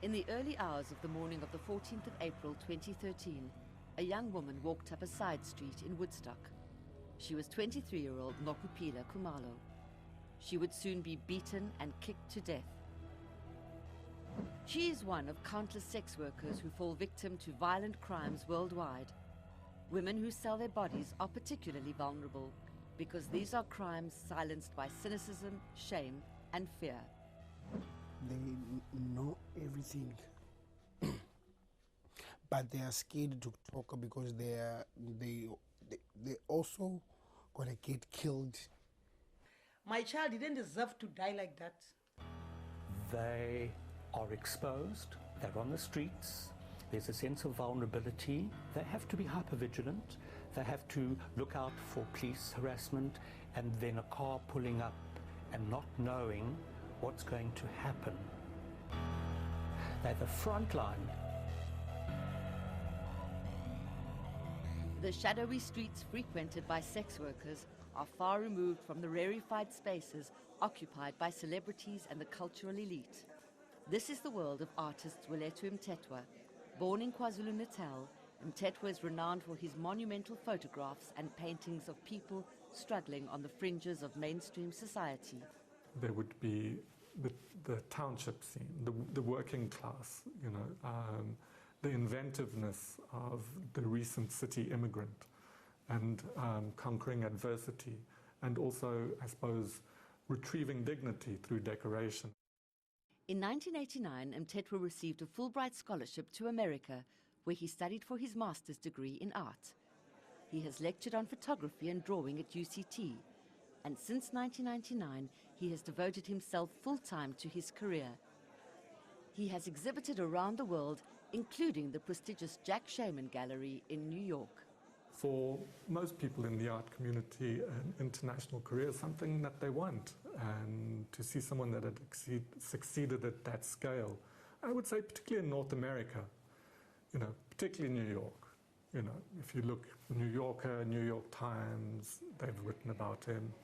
In the early hours of the morning of the 14th of April 2013, a young woman walked up a side street in Woodstock. She was 23-year-old Nokupila Khumalo. She would soon be beaten and kicked to death. She is one of countless sex workers who fall victim to violent crimes worldwide. Women who sell their bodies are particularly vulnerable because these are crimes silenced by cynicism, shame, and fear. They know everything, but they are scared to talk because they also gonna get killed. My child didn't deserve to die like that. They are exposed, they're on the streets, there's a sense of vulnerability. They have to be hypervigilant, they have to look out for police harassment and then a car pulling up and not knowing what's going to happen. They're the front line. The shadowy streets frequented by sex workers are far removed from the rarefied spaces occupied by celebrities and the cultural elite. This is the world of artist Wilethu Mthethwa. Born in KwaZulu-Natal, Mthethwa is renowned for his monumental photographs and paintings of people struggling on the fringes of mainstream society. There would be the township scene, the working class, the inventiveness of the recent city immigrant and conquering adversity, and also, I suppose, retrieving dignity through decoration. In 1989, Mthethwa received a Fulbright scholarship to America, where he studied for his master's degree in art. He has lectured on photography and drawing at UCT, and since 1999, he has devoted himself full-time to his career. He has exhibited around the world, including the prestigious Jack Shaman Gallery in New York. For most people in the art community, an international career is something that they want, and to see someone that had succeeded at that scale, I would say particularly in North America, particularly New York. If you look, New Yorker, New York Times, they've written about him.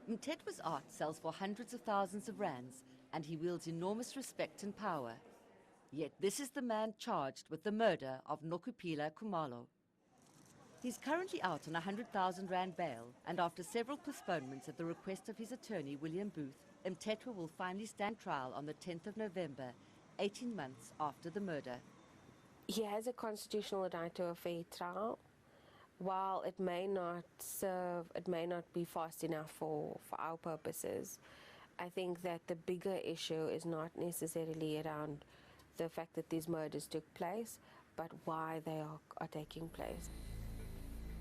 Mthethwa's art sells for hundreds of thousands of rands, and he wields enormous respect and power. Yet this is the man charged with the murder of Nokupila Khumalo. He's currently out on 100,000 rand bail, and after several postponements at the request of his attorney, William Booth, Mthethwa will finally stand trial on the 10th of November, 18 months after the murder. He has a constitutional right to a fair trial. While it may not be fast enough for our purposes, I think that the bigger issue is not necessarily around the fact that these murders took place, but why they are taking place.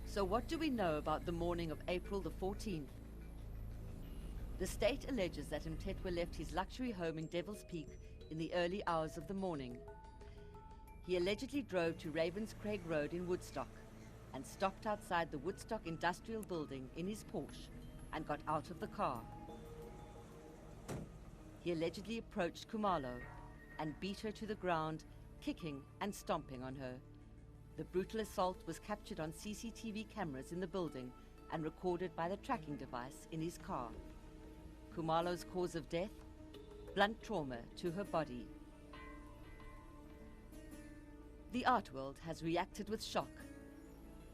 So what do we know about the morning of April the 14th? The state alleges that Mthethwa left his luxury home in Devil's Peak in the early hours of the morning. He allegedly drove to Ravenscraig Road in Woodstock and stopped outside the Woodstock Industrial Building in his Porsche and got out of the car. He allegedly approached Khumalo and beat her to the ground, kicking and stomping on her. The brutal assault was captured on CCTV cameras in the building and recorded by the tracking device in his car. Khumalo's cause of death? Blunt trauma to her body. The art world has reacted with shock.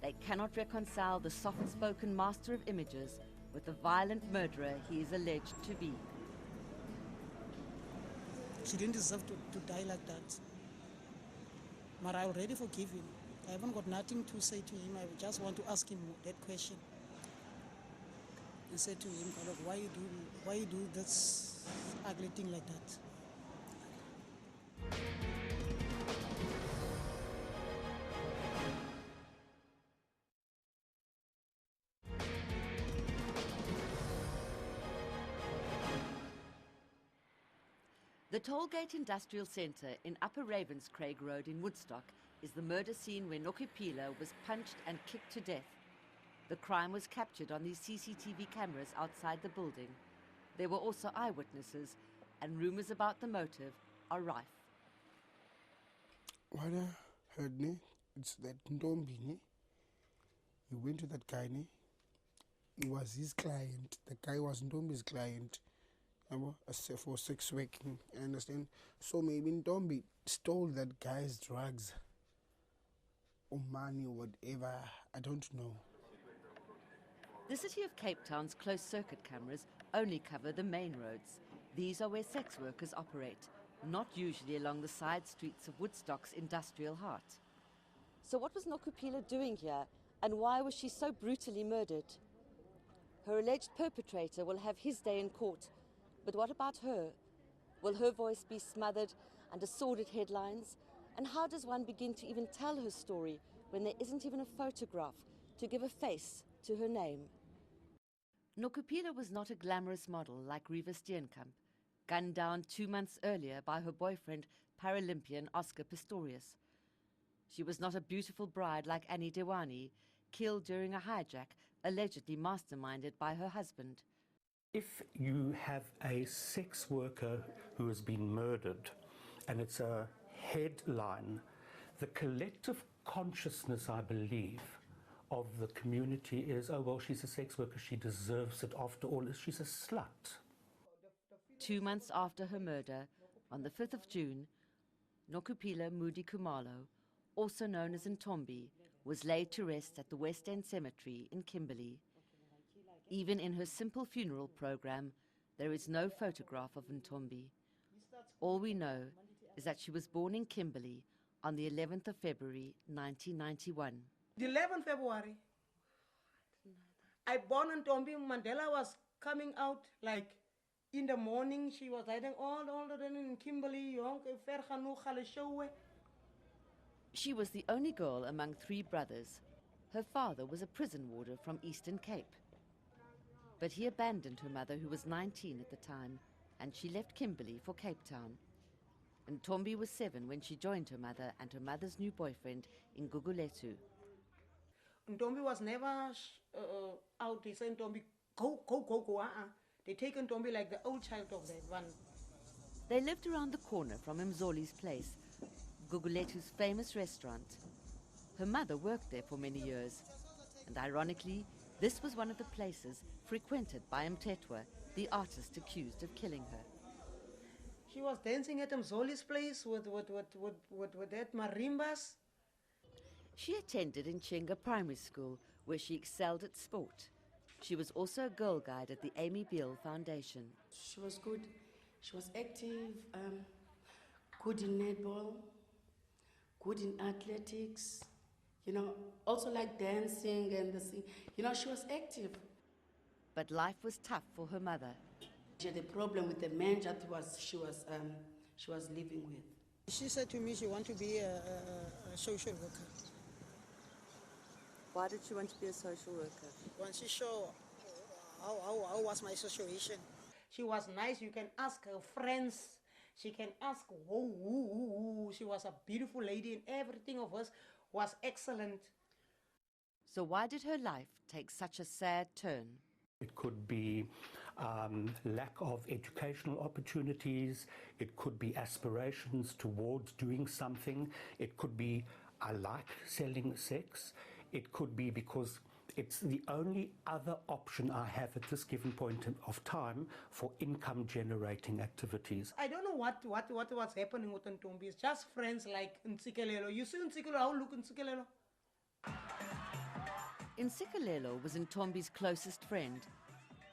They cannot reconcile the soft-spoken master of images with the violent murderer he is alleged to be. She didn't deserve to die like that. But I already forgive him. I haven't got nothing to say to him. I just want to ask him that question. And say to him, why you do this ugly thing like that? The Tollgate Industrial Centre in Upper Ravenscraig Road in Woodstock is the murder scene where Nokupila was punched and kicked to death. The crime was captured on these CCTV cameras outside the building. There were also eyewitnesses, and rumours about the motive are rife. What I heard, it's that Ndombi, he went to that guy, he was his client. The guy was Ndombi's client. for sex working, I understand. So maybe Ntombi stole that guy's drugs or money or whatever, I don't know. The city of Cape Town's closed-circuit cameras only cover the main roads. These are where sex workers operate, not usually along the side streets of Woodstock's industrial heart. So what was Nokupila doing here, and why was she so brutally murdered? Her alleged perpetrator will have his day in court, but what about her? Will her voice be smothered under sordid headlines? And how does one begin to even tell her story when there isn't even a photograph to give a face to her name? Nokupila was not a glamorous model like Riva Steenkamp, gunned down 2 months earlier by her boyfriend, Paralympian Oscar Pistorius. She was not a beautiful bride like Annie Dewani, killed during a hijack allegedly masterminded by her husband. If you have a sex worker who has been murdered and it's a headline, the collective consciousness, I believe, of the community is, oh, well, she's a sex worker, she deserves it. After all, she's a slut. 2 months after her murder, on the 5th of June, Nokupila Moody Kumalo, also known as Ntombi, was laid to rest at the West End Cemetery in Kimberley. Even in her simple funeral program, there is no photograph of Ntombi. All we know is that she was born in Kimberley on the 11th of February, 1991. The 11th February, I born in Ntombi. Mandela was coming out like in the morning. She was hiding all in Kimberley. She was the only girl among 3 brothers. Her father was a prison warder from Eastern Cape. But he abandoned her mother, who was 19 at the time, and she left Kimberley for Cape Town. Ntombi was 7 when she joined her mother and her mother's new boyfriend in Gugulethu. Ntombi was never out. They said, Ntombi, go. They take Ntombi like the old child of that one. They lived around the corner from Mzoli's place, Gugulethu's famous restaurant. Her mother worked there for many years, and ironically, this was one of the places frequented by Mtetwa, the artist accused of killing her. She was dancing at Mzoli's place with that marimbas. She attended Nchenga Primary School, where she excelled at sport. She was also a girl guide at the Amy Beale Foundation. She was good. She was active, good in netball, good in athletics, also like dancing and the sing. She was active. But life was tough for her mother. She had a problem with the man that she was living with. She said to me she wanted to be a social worker. Why did she want to be a social worker? When she saw how was my situation. She was nice. You can ask her friends. She can ask who. She was a beautiful lady, and everything of hers was excellent. So why did her life take such a sad turn? It could be lack of educational opportunities. It could be aspirations towards doing something. It could be, I like selling sex. It could be because it's the only other option I have at this given point of time for income generating activities. I don't know what was happening with Ntombi. It's just friends like Ntsikelelo. You see Ntsikelelo, how look Ntsikelelo? Ntsikelelo was Ntombi's closest friend.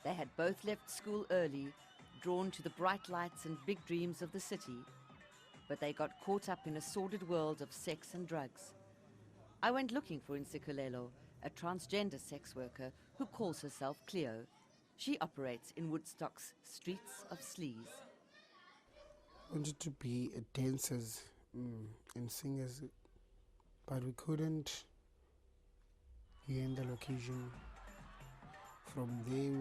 They had both left school early, drawn to the bright lights and big dreams of the city. But they got caught up in a sordid world of sex and drugs. I went looking for Ntsikelelo, a transgender sex worker who calls herself Cleo. She operates in Woodstock's streets of sleaze. Wanted to be dancers and singers, but we couldn't here in the location. From there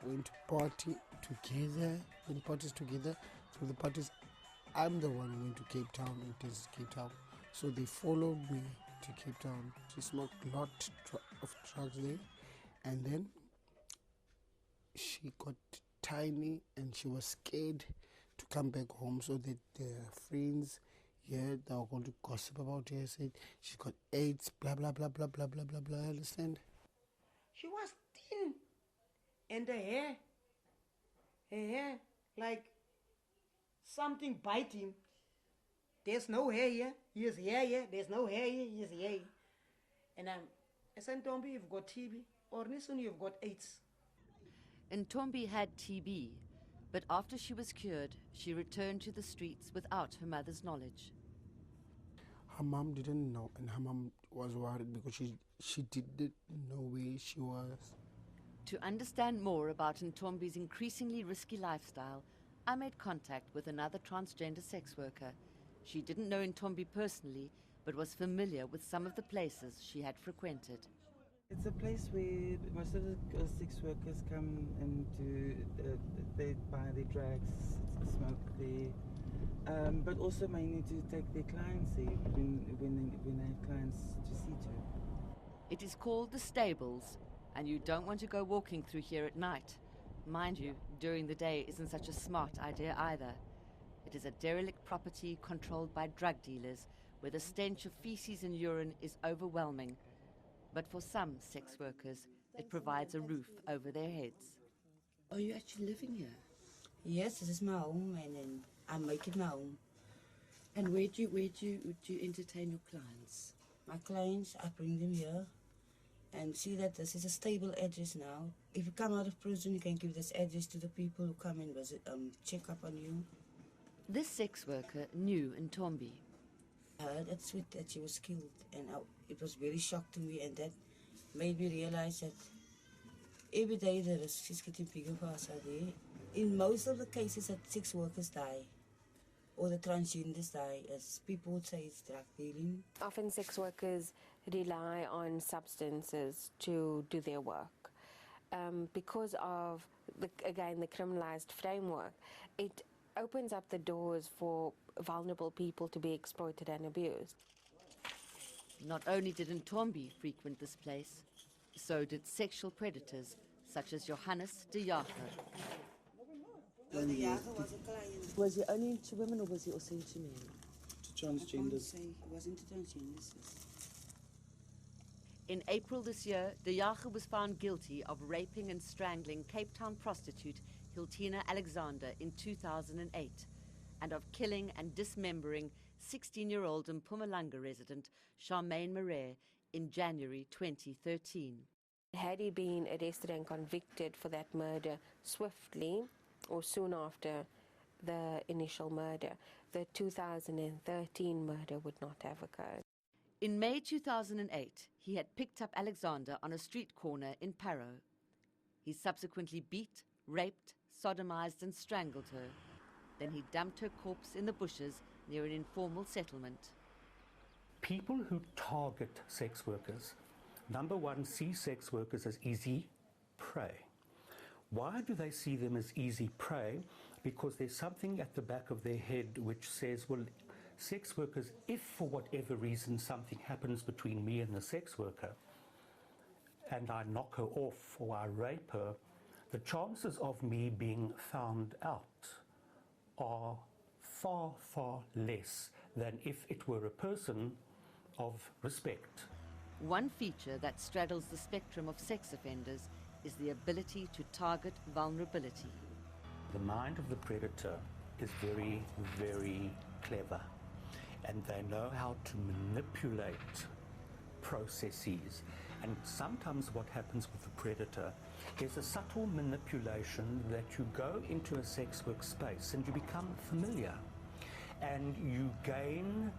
we went to party together, in parties together. So the parties, I'm the one who went to Cape Town and danced Cape Town. So they followed me to Cape Town. She smoked a lot of drugs there, and then she got tiny and she was scared to come back home, so that the friends here that were going to gossip about her said she got AIDS, blah blah blah blah blah blah blah blah. Understand? She was thin, and her hair like something bite him. There's no hair here. He is here. There's no hair here. He is here. And I said, Ntombi, you've got TB. Or Nisun, you've got AIDS. Ntombi had TB, but after she was cured, she returned to the streets without her mother's knowledge. Her mom didn't know, and her mom was worried because she didn't know where she was. To understand more about Ntombi's increasingly risky lifestyle, I made contact with another transgender sex worker. She didn't know Ntombi personally, but was familiar with some of the places she had frequented. It's a place where most of the sex workers come and they buy their drugs, smoke there, but also mainly to take their clients there when they have clients to see to. It is called the Stables, and you don't want to go walking through here at night. Mind you, during the day isn't such a smart idea either. It is a derelict property controlled by drug dealers, where the stench of feces and urine is overwhelming. But for some sex workers, it provides a roof over their heads. Are you actually living here? Yes, this is my home, and then I make it my home. And where do you entertain your clients? My clients, I bring them here and see that this is a stable address now. If you come out of prison, you can give this address to the people who come and visit, check up on you. This sex worker knew Ntombi. I heard at Sweet that she was killed, and it was very shocked to me, and that made me realize that every day the risk is getting bigger for us out there. In most of the cases that sex workers die, or the transgenders die, as people would say, it's drug dealing. Often sex workers rely on substances to do their work. Because of, the criminalized framework, it opens up the doors for vulnerable people to be exploited and abused. Not only did Ntombi frequent this place, so did sexual predators such as Johannes de Jager. The Jager was a client. Was he only into women or was he also into men? Transgenders. He was into transgenders. In April this year, de Jager was found guilty of raping and strangling Cape Town prostitute Hiltina Alexander in 2008, and of killing and dismembering 16-year-old Mpumalanga resident Charmaine Marais in January 2013. Had he been arrested and convicted for that murder swiftly, or soon after the initial murder, the 2013 murder would not have occurred. In May 2008, he had picked up Alexander on a street corner in Parow. He subsequently beat, raped, sodomized and strangled her. Then he dumped her corpse in the bushes near an informal settlement. People who target sex workers, number one, see sex workers as easy prey. Why do they see them as easy prey? Because there's something at the back of their head which says, well, sex workers, if for whatever reason something happens between me and the sex worker, and I knock her off or I rape her, the chances of me being found out are far, far less than if it were a person of respect. One feature that straddles the spectrum of sex offenders is the ability to target vulnerability. The mind of the predator is very, very clever, and they know how to manipulate processes. And sometimes what happens with the predator is a subtle manipulation that you go into a sex work space and you become familiar, and you gain,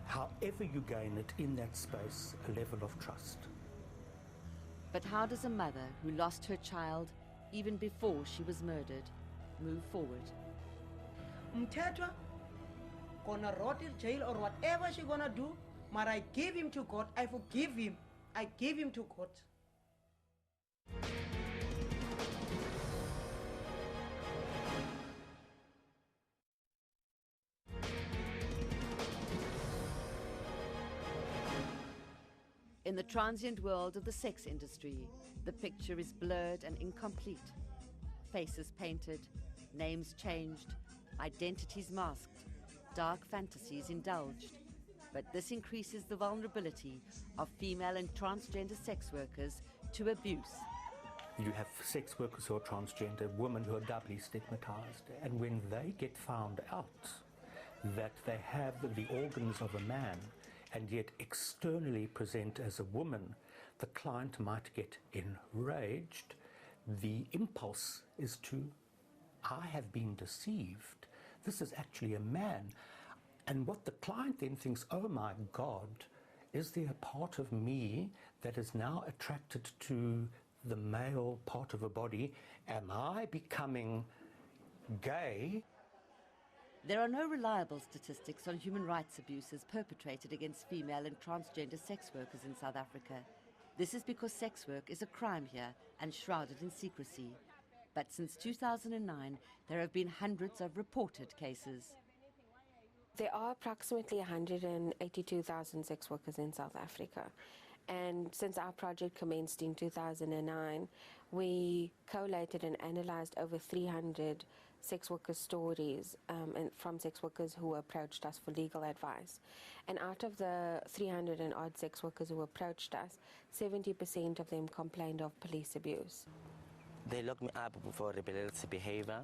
however you gain it in that space, a level of trust. But how does a mother who lost her child even before she was murdered move forward? Mtetwa gonna rot in jail or whatever she gonna do, but I give him to God. I forgive him. I give him to God. In the transient world of the sex industry, the picture is blurred and incomplete. Faces painted, names changed, identities masked, dark fantasies indulged. But this increases the vulnerability of female and transgender sex workers to abuse. You have sex workers who are transgender, women who are doubly stigmatized. And when they get found out that they have the organs of a man and yet externally present as a woman, the client might get enraged. The impulse is to, I have been deceived. This is actually a man. And what the client then thinks, oh my God, is there a part of me that is now attracted to the male part of a body? Am I becoming gay? There are no reliable statistics on human rights abuses perpetrated against female and transgender sex workers in South Africa. This is because sex work is a crime here and shrouded in secrecy. But since 2009, there have been hundreds of reported cases. There are approximately 182,000 sex workers in South Africa. And since our project commenced in 2009, we collated and analyzed over 300 sex worker stories and from sex workers who approached us for legal advice. And out of the 300 and odd sex workers who approached us, 70% of them complained of police abuse. They locked me up for rebellious behavior.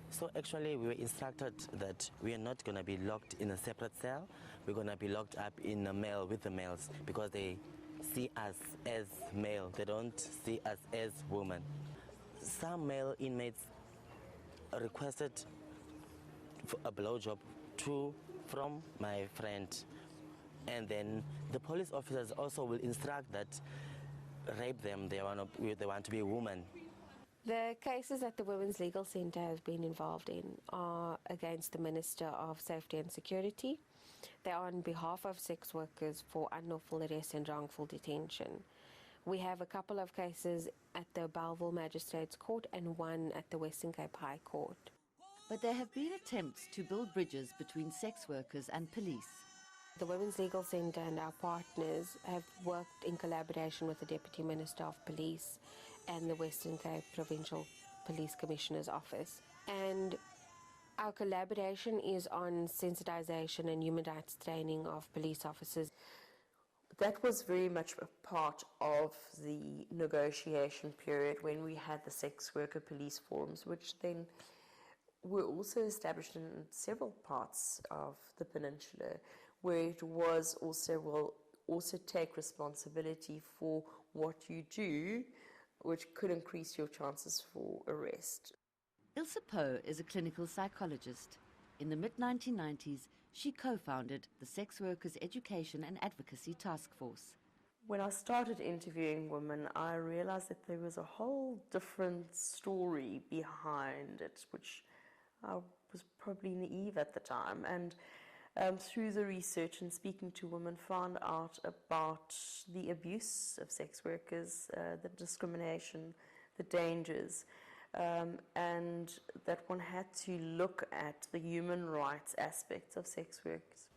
So actually we were instructed that we are not going to be locked in a separate cell. We're going to be locked up in a male with the males because they see us as male. They don't see us as women. Some male inmates requested a blowjob from my friend. And then the police officers also will instruct that rape them, they want to be a woman. The cases that the Women's Legal Centre has been involved in are against the Minister of Safety and Security. They are on behalf of sex workers for unlawful arrest and wrongful detention. We have a couple of cases at the Bellville Magistrates Court and one at the Western Cape High Court. But there have been attempts to build bridges between sex workers and police. The Women's Legal Centre and our partners have worked in collaboration with the Deputy Minister of Police and the Western Cape Provincial Police Commissioner's Office. And our collaboration is on sensitization and human rights training of police officers. That was very much a part of the negotiation period when we had the sex worker police forums, which then were also established in several parts of the peninsula, where it was also take responsibility for what you do, which could increase your chances for arrest. Ilse Poe is a clinical psychologist. In the mid-1990s, she co-founded the Sex Workers Education and Advocacy Task Force. When I started interviewing women, I realized that there was a whole different story behind it, which I was probably naive at the time. And through the research and speaking to women, found out about the abuse of sex workers, the discrimination, the dangers, and that one had to look at the human rights aspects of sex workers.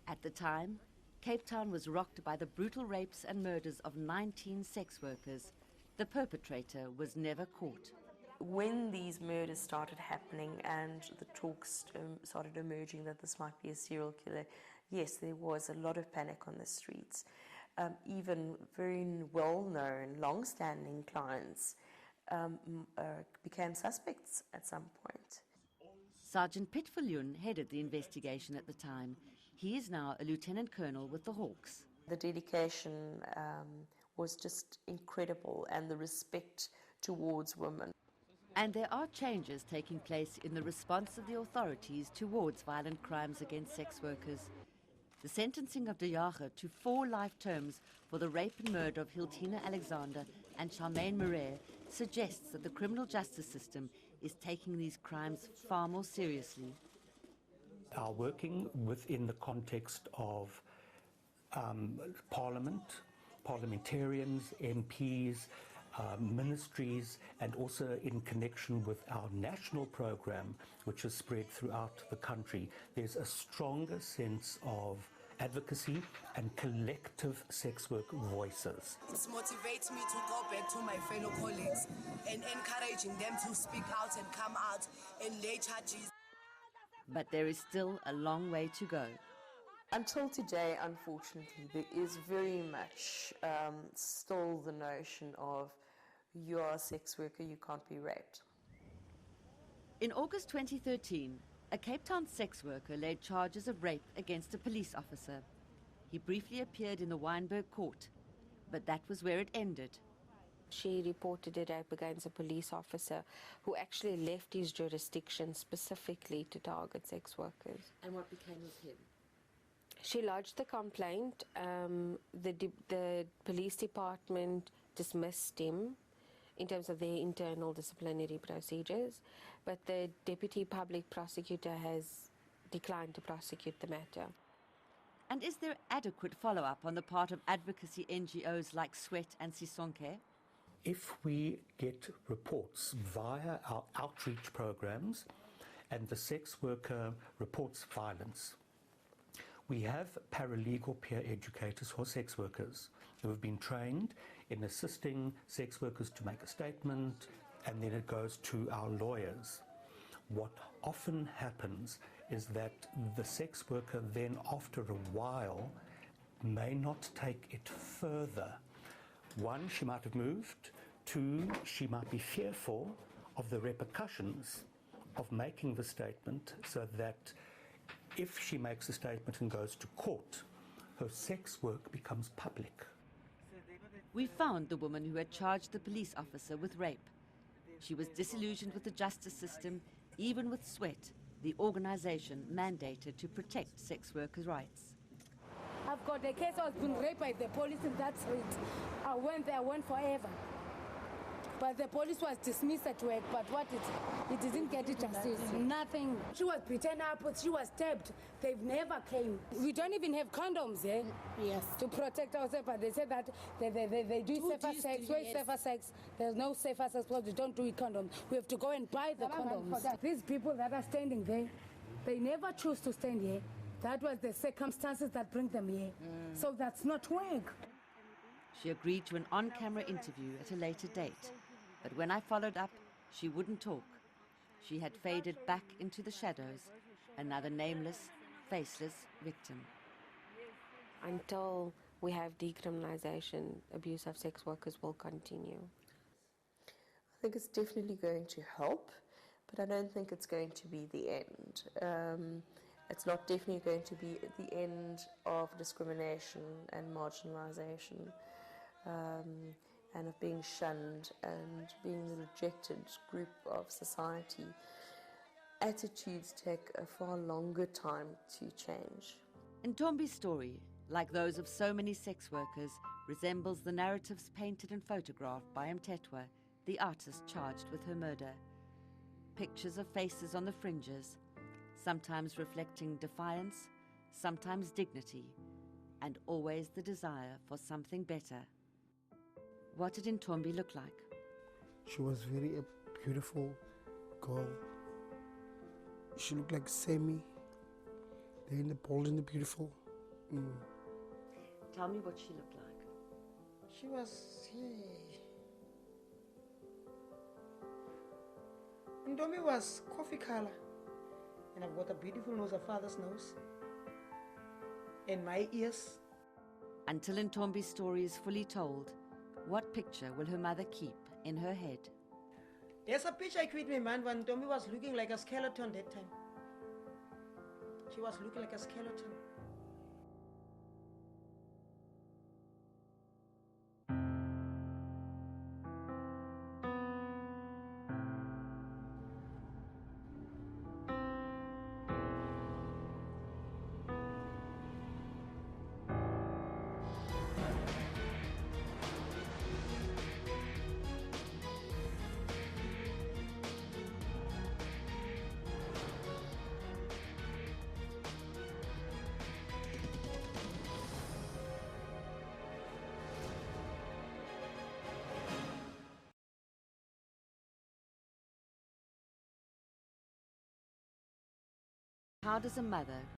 At the time, Cape Town was rocked by the brutal rapes and murders of 19 sex workers. The perpetrator was never caught. When these murders started happening and the talks started emerging that this might be a serial killer, yes, there was a lot of panic on the streets. Even very well-known, long-standing clients became suspects at some point. Sergeant Piet Viljoen headed the investigation at the time. He is now a lieutenant colonel with the Hawks. The dedication was just incredible, and the respect towards women. And there are changes taking place in the response of the authorities towards violent crimes against sex workers. The sentencing of De Jager to 4 life terms for the rape and murder of Hiltina Alexander and Charmaine Murray suggests that the criminal justice system is taking these crimes far more seriously. Are working within the context of Parliament, parliamentarians, MPs, ministries, and also in connection with our national program, which is spread throughout the country. There's a stronger sense of advocacy and collective sex work voices. It motivates me to go back to my fellow colleagues and encouraging them to speak out and come out and lay charges. But there is still a long way to go. Until today, unfortunately, there is very much still the notion of you are a sex worker, you can't be raped. In August 2013, a Cape Town sex worker laid charges of rape against a police officer. He briefly appeared in the Wynberg court, but that was where it ended. She reported a rape against a police officer who actually left his jurisdiction specifically to target sex workers. And what became of him? She lodged the complaint. The police department dismissed him in terms of their internal disciplinary procedures, but the deputy public prosecutor has declined to prosecute the matter. And is there adequate follow-up on the part of advocacy NGOs like Sweat and Sisonke? If we get reports via our outreach programs and the sex worker reports violence, we have paralegal peer educators for sex workers who have been trained in assisting sex workers to make a statement, and then it goes to our lawyers. What often happens is that the sex worker then, after a while, may not take it further. One, she might have moved. Two, she might be fearful of the repercussions of making the statement, so that if she makes a statement and goes to court, her sex work becomes public. We found the woman who had charged the police officer with rape. She was disillusioned with the justice system, even with Sweat, the organization mandated to protect sex workers' rights. I've got a case. I was being raped by the police in that street. I went there, I went forever. But the police was dismissed at work, but it didn't get it justice. Nothing. She was beaten up, she was stabbed. They've never came. We don't even have condoms, eh? Yes. To protect ourselves, but they said that they do safer sex. Where's safer sex? There's no safer sex because we don't do it condoms. We have to go and buy the condoms. These people that are standing there, they never choose to stand here. That was the circumstances that bring them here. So that's not work. She agreed to an on-camera interview at a later date. But when I followed up, she wouldn't talk. She had faded back into the shadows, another nameless, faceless victim. Until we have decriminalization, abuse of sex workers will continue. I think it's definitely going to help, but I don't think it's going to be the end. It's not definitely going to be the end of discrimination and marginalization. And of being shunned and being the rejected group of society. Attitudes take a far longer time to change. Ntombi's story, like those of so many sex workers, resembles the narratives painted and photographed by Mtetwa, the artist charged with her murder. Pictures of faces on the fringes, sometimes reflecting defiance, sometimes dignity, and always the desire for something better. What did Ntombi look like? She was very beautiful girl. She looked like Sammy. They're in the bold and the beautiful. Tell me what she looked like. She was Ntombi was coffee color, and I've got a beautiful nose, a father's nose, and my ears. Until Ntombi's story is fully told, what picture will her mother keep in her head? There's a picture I quit my man when Ntombi was looking like a skeleton that time. She was looking like a skeleton. How does a mother